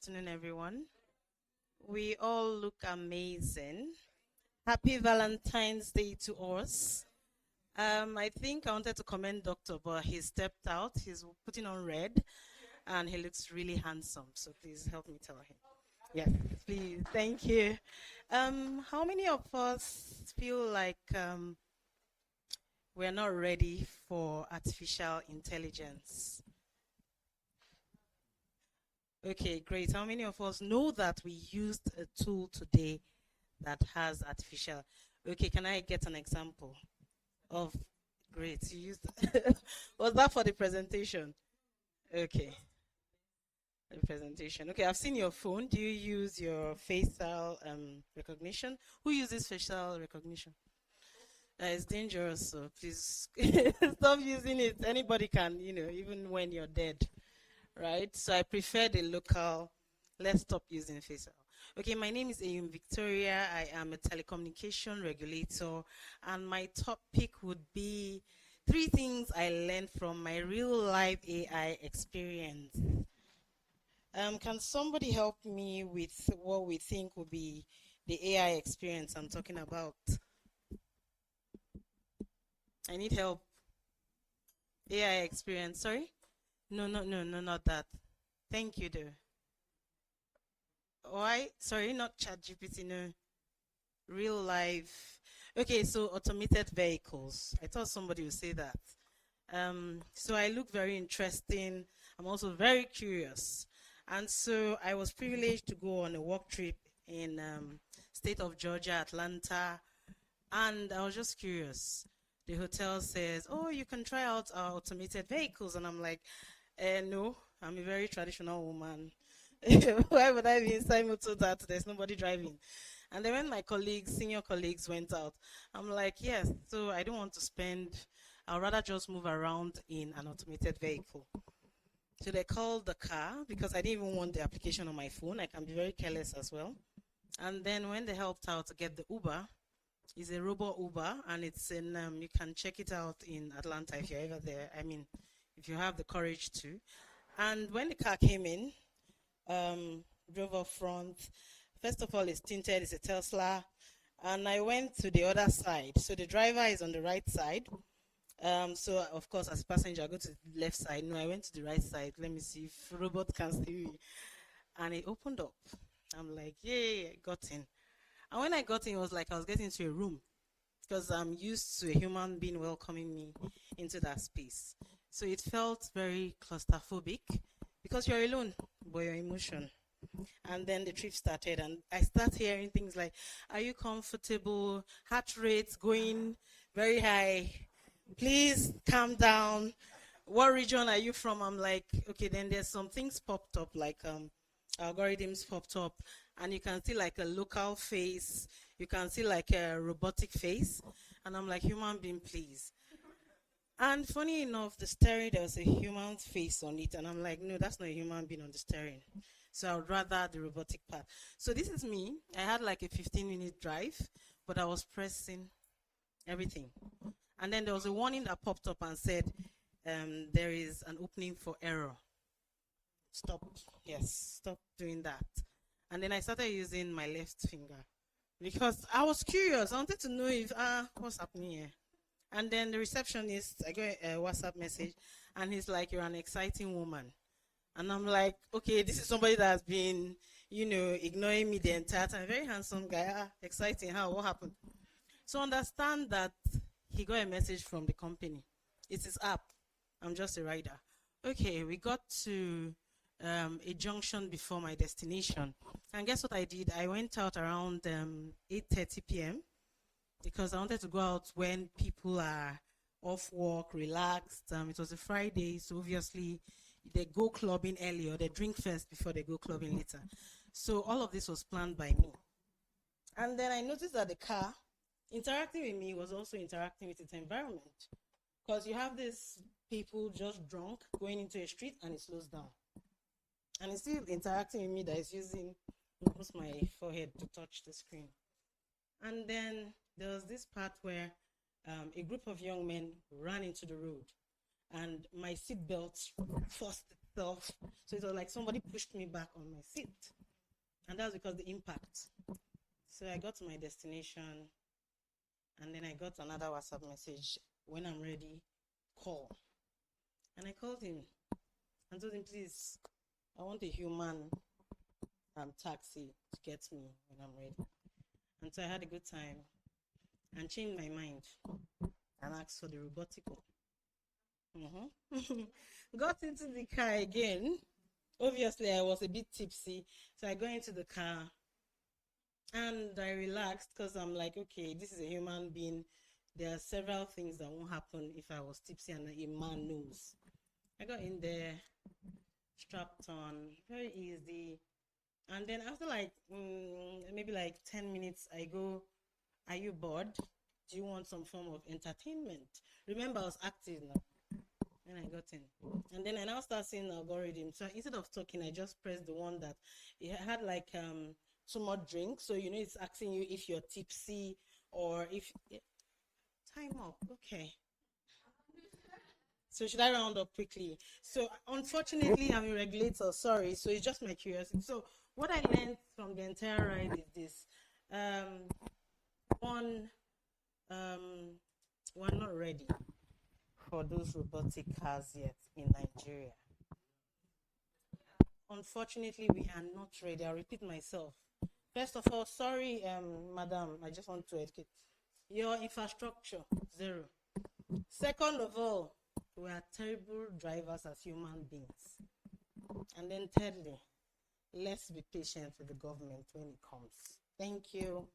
Afternoon, everyone. We all look amazing. Happy Valentine's Day to us. I think I wanted to commend Doctor, but he stepped out. He's putting on red, and he looks really handsome. So please help me tell him. Yes, please. Thank you. How many of us feel like we're not ready for artificial intelligence? Okay, great. How many of us know that we used a tool today that has artificial? Okay, can I get an example of great? You used was that for the presentation? Okay, the presentation. Okay, I've seen your phone. Do you use your facial recognition? Who uses facial recognition? It's dangerous, so please stop using it. Anybody can, even when you're dead, right? So I prefer the local. Let's stop using facial. Okay, my name is Eyum Victoria. I am a telecommunication regulator, and my topic would be three things I learned from my real life AI experience. Can somebody help me with what we think would be the AI experience I'm talking about? I need help. AI experience. Sorry? No, no, no, no, not that. Thank you, though. Why? Sorry, not ChatGPT. No, real life. Okay, so automated vehicles. I thought somebody would say that. So I look very interesting. I'm also very curious, and so I was privileged to go on a work trip in state of Georgia, Atlanta, and I was just curious. The hotel says, "Oh, you can try out our automated vehicles," and I'm like, "No, I'm a very traditional woman. Why would I be inside motor that there's nobody driving?" And then when my colleagues, senior colleagues went out, I'm like, yes, so I don't want to spend, I'd rather just move around in an automated vehicle. So they called the car because I didn't even want the application on my phone. I can be very careless as well. And then when they helped out to get the Uber, it's a robot Uber and it's in, you can check it out in Atlanta if you're ever there. I mean, if you have the courage to. And when the car came in, drove up front. First of all, it's tinted, it's a Tesla. And I went to the other side. So the driver is on the right side. So of course, as a passenger, I go to the left side. No, I went to the right side. Let me see if robot can see me. And it opened up. I'm like, yay, I got in. And when I got in, it was like I was getting into a room because I'm used to a human being welcoming me into that space. So it felt very claustrophobic because you're alone, but your emotion. And then the trip started, and I start hearing things like, "Are you comfortable? Heart rates going very high. Please calm down. What region are you from?" I'm like, okay. Then there's some things popped up, like algorithms popped up, and you can see like a local face. You can see like a robotic face, and I'm like, human being, please. And funny enough, the steering, there was a human face on it. And I'm like, no, that's not a human being on the steering. So I would rather the robotic part. So this is me. I had like a 15-minute drive, but I was pressing everything. And then there was a warning that popped up and said, there is an opening for error. Stop. Yes, stop doing that. And then I started using my left finger because I was curious. I wanted to know if, what's happening here? And then the receptionist, I got a WhatsApp message, and he's like, "You're an exciting woman." And I'm like, okay, this is somebody that has been, ignoring me the entire time. Very handsome guy. Exciting. How? What happened? So understand that he got a message from the company. It's his app. I'm just a rider. Okay, we got to a junction before my destination. And guess what I did? I went out around 8:30 p.m. because I wanted to go out when people are off work, relaxed. It was a Friday, so obviously they go clubbing early or they drink first before they go clubbing later. So all of this was planned by me. And then I noticed that the car interacting with me was also interacting with its environment. Because you have these people just drunk going into a street and it slows down. And it's still interacting with me that is using almost my forehead to touch the screen. And then there was this part where a group of young men ran into the road, and my seatbelt forced myself. So it was like somebody pushed me back on my seat. And that's because the impact. So I got to my destination, and then I got another WhatsApp message, when I'm ready, call. And I called him and told him, please, I want a human taxi to get me when I'm ready. And so I had a good time and changed my mind and asked for the robotico. Got into the car again. Obviously, I was a bit tipsy. So I got into the car and I relaxed because I'm like, okay, this is a human being. There are several things that won't happen if I was tipsy and a man knows. I got in there, strapped on, very easy. And then after like maybe like 10 minutes, I go, are you bored? Do you want some form of entertainment? Remember, I was active now. And I got in. And then I now start seeing the algorithm. So instead of talking, I just pressed the one that it had like too much drink. So you know it's asking you if you're tipsy or if time up. Okay. So should I round up quickly? So unfortunately, I'm a regulator. Sorry. So it's just my curiosity. So what I learned from the entire ride is this: one, we're not ready for those robotic cars yet in Nigeria. Unfortunately, we are not ready. I'll repeat myself. First of all, sorry, madam, I just want to educate. Your infrastructure, zero. Second of all, we are terrible drivers as human beings. And then thirdly, let's be patient with the government when it comes. Thank you.